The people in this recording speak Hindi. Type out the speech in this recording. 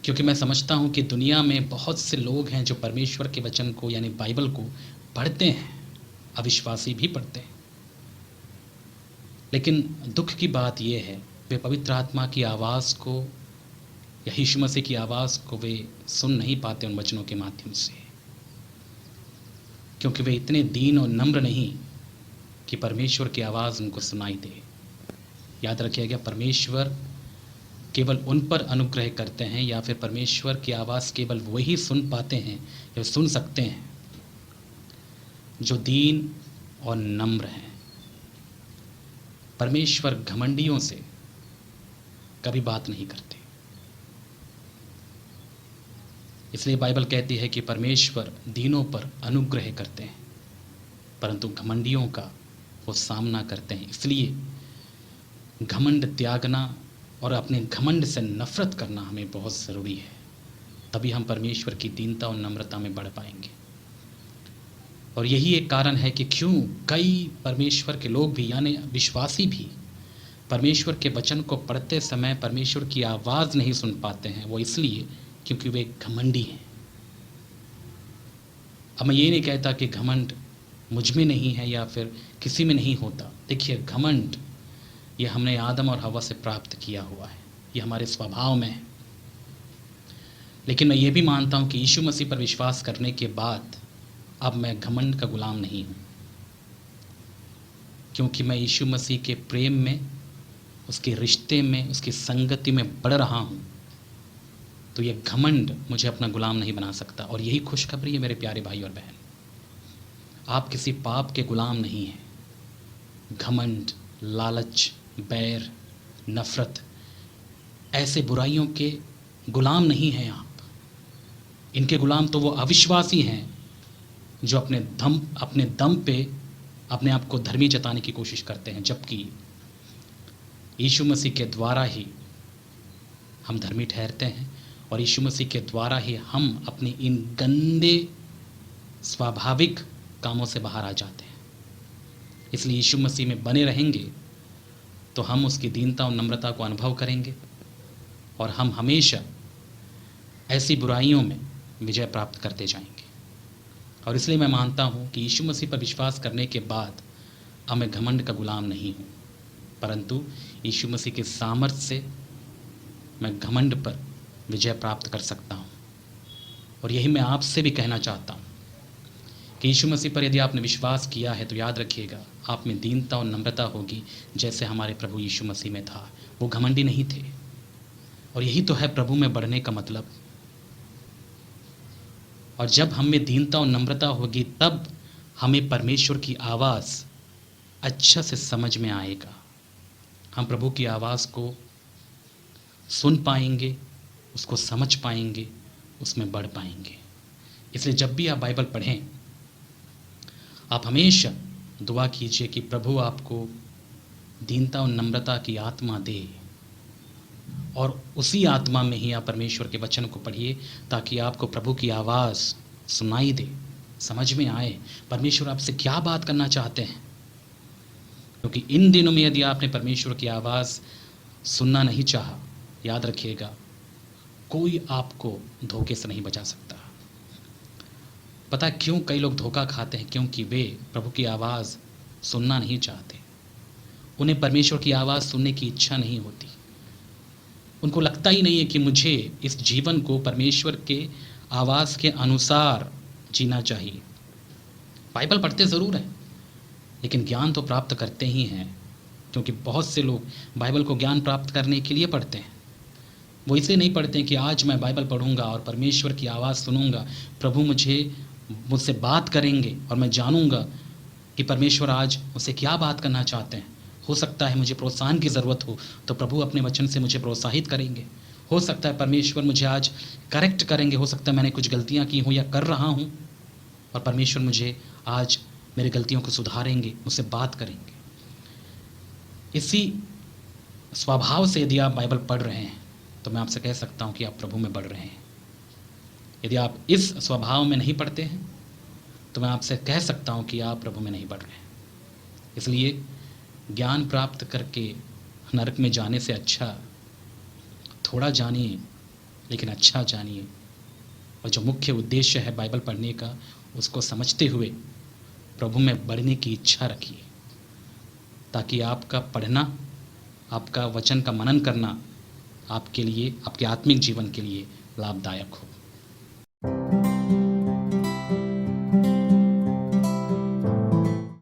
क्योंकि मैं समझता हूँ कि दुनिया में बहुत से लोग हैं जो परमेश्वर के वचन को यानी बाइबल को पढ़ते हैं, अविश्वासी भी पढ़ते हैं। लेकिन दुख की बात यह है, वे पवित्र आत्मा की आवाज़ को या यीशु मसीह की आवाज़ को वे सुन नहीं पाते उन वचनों के माध्यम से, क्योंकि वे इतने दीन और नम्र नहीं कि परमेश्वर की आवाज़ उनको सुनाई दे। याद रखिएगा, परमेश्वर केवल उन पर अनुग्रह करते हैं या फिर परमेश्वर की आवाज़ केवल वही सुन पाते हैं या सुन सकते हैं जो दीन और नम्र हैं। परमेश्वर घमंडियों से कभी बात नहीं करते। इसलिए बाइबल कहती है कि परमेश्वर दीनों पर अनुग्रह करते हैं, परंतु घमंडियों का वो सामना करते हैं। इसलिए घमंड त्यागना और अपने घमंड से नफरत करना हमें बहुत ज़रूरी है, तभी हम परमेश्वर की दीनता और नम्रता में बढ़ पाएंगे। और यही एक कारण है कि क्यों कई परमेश्वर के लोग भी यानी विश्वासी भी परमेश्वर के वचन को पढ़ते समय परमेश्वर की आवाज़ नहीं सुन पाते हैं। वो इसलिए क्योंकि वे घमंडी हैं। अब मैं ये नहीं कहता कि घमंड मुझ में नहीं है या फिर किसी में नहीं होता। देखिए, घमंड ये हमने आदम और हवा से प्राप्त किया हुआ है, ये हमारे स्वभाव में है। लेकिन मैं ये भी मानता हूँ कि यीशु मसीह पर विश्वास करने के बाद अब मैं घमंड का गुलाम नहीं हूँ, क्योंकि मैं यीशु मसीह के प्रेम में, उसके रिश्ते में, उसकी संगति में बढ़ रहा हूँ। तो ये घमंड मुझे अपना गुलाम नहीं बना सकता। और यही खुशखबरी है मेरे प्यारे भाई और बहन, आप किसी पाप के गुलाम नहीं हैं। घमंड, लालच, बैर, नफ़रत, ऐसे बुराइयों के गुलाम नहीं हैं आप। इनके गुलाम तो वो अविश्वासी हैं जो अपने दम पे अपने आप को धर्मी जताने की कोशिश करते हैं, जबकि यीशु मसीह के द्वारा ही हम धर्मी ठहरते हैं और यीशु मसीह के द्वारा ही हम अपने इन गंदे स्वाभाविक कामों से बाहर आ जाते हैं। इसलिए यीशु मसीह में बने रहेंगे तो हम उसकी दीनता और नम्रता को अनुभव करेंगे और हम हमेशा ऐसी बुराइयों में विजय प्राप्त करते जाएंगे। और इसलिए मैं मानता हूँ कि यीशु मसीह पर विश्वास करने के बाद अब मैं घमंड का गुलाम नहीं हूँ, परंतु यीशु मसीह के सामर्थ्य से मैं घमंड पर विजय प्राप्त कर सकता हूँ। और यही मैं आपसे भी कहना चाहता हूँ कि यीशु मसीह पर यदि आपने विश्वास किया है तो याद रखिएगा, आप में दीनता और नम्रता होगी जैसे हमारे प्रभु यीशु मसीह में था। वो घमंडी नहीं थे। और यही तो है प्रभु में बढ़ने का मतलब। और जब हम में दीनता और नम्रता होगी तब हमें परमेश्वर की आवाज़ अच्छा से समझ में आएगा। हम प्रभु की आवाज़ को सुन पाएंगे, उसको समझ पाएंगे, उसमें बढ़ पाएंगे। इसलिए जब भी आप बाइबल पढ़ें, आप हमेशा दुआ कीजिए कि प्रभु आपको दीनता और नम्रता की आत्मा दे, और उसी आत्मा में ही आप परमेश्वर के वचन को पढ़िए ताकि आपको प्रभु की आवाज़ सुनाई दे, समझ में आए परमेश्वर आपसे क्या बात करना चाहते हैं। क्योंकि इन दिनों में यदि आपने परमेश्वर की आवाज़ सुनना नहीं चाहा, याद रखिएगा, कोई आपको धोखे से नहीं बचा सकता। पता क्यों कई लोग धोखा खाते हैं? क्योंकि वे प्रभु की आवाज़ सुनना नहीं चाहते। उन्हें परमेश्वर की आवाज़ सुनने की इच्छा नहीं होती। उनको लगता ही नहीं है कि मुझे इस जीवन को परमेश्वर के आवाज़ के अनुसार जीना चाहिए। बाइबल पढ़ते ज़रूर हैं, लेकिन ज्ञान तो प्राप्त करते ही हैं, क्योंकि बहुत से लोग बाइबल को ज्ञान प्राप्त करने के लिए पढ़ते हैं। वो इसलिए नहीं पढ़ते हैं कि आज मैं बाइबल पढ़ूंगा और परमेश्वर की आवाज़ सुनूंगा, प्रभु मुझसे बात करेंगे और मैं जानूंगा कि परमेश्वर आज मुझसे क्या बात करना चाहते हैं। हो सकता है मुझे प्रोत्साहन की ज़रूरत हो तो प्रभु अपने वचन से मुझे प्रोत्साहित करेंगे। हो सकता है परमेश्वर मुझे आज करेक्ट करेंगे, हो सकता है मैंने कुछ गलतियां की हों या कर रहा हूं और परमेश्वर मुझे आज मेरी गलतियों को सुधारेंगे, मुझसे बात करेंगे। इसी स्वभाव से यदि आप बाइबल पढ़ रहे हैं तो मैं आपसे कह सकता हूं कि आप प्रभु में बढ़ रहे हैं। यदि आप इस स्वभाव में नहीं पढ़ते हैं तो मैं आपसे कह सकता हूं कि आप प्रभु में नहीं बढ़ रहे हैं। इसलिए ज्ञान प्राप्त करके नरक में जाने से अच्छा थोड़ा जानिए लेकिन अच्छा जानिए, और जो मुख्य उद्देश्य है बाइबल पढ़ने का, उसको समझते हुए प्रभु में बढ़ने की इच्छा रखिए, ताकि आपका पढ़ना, आपका वचन का मनन करना आपके लिए, आपके आत्मिक जीवन के लिए लाभदायक हो।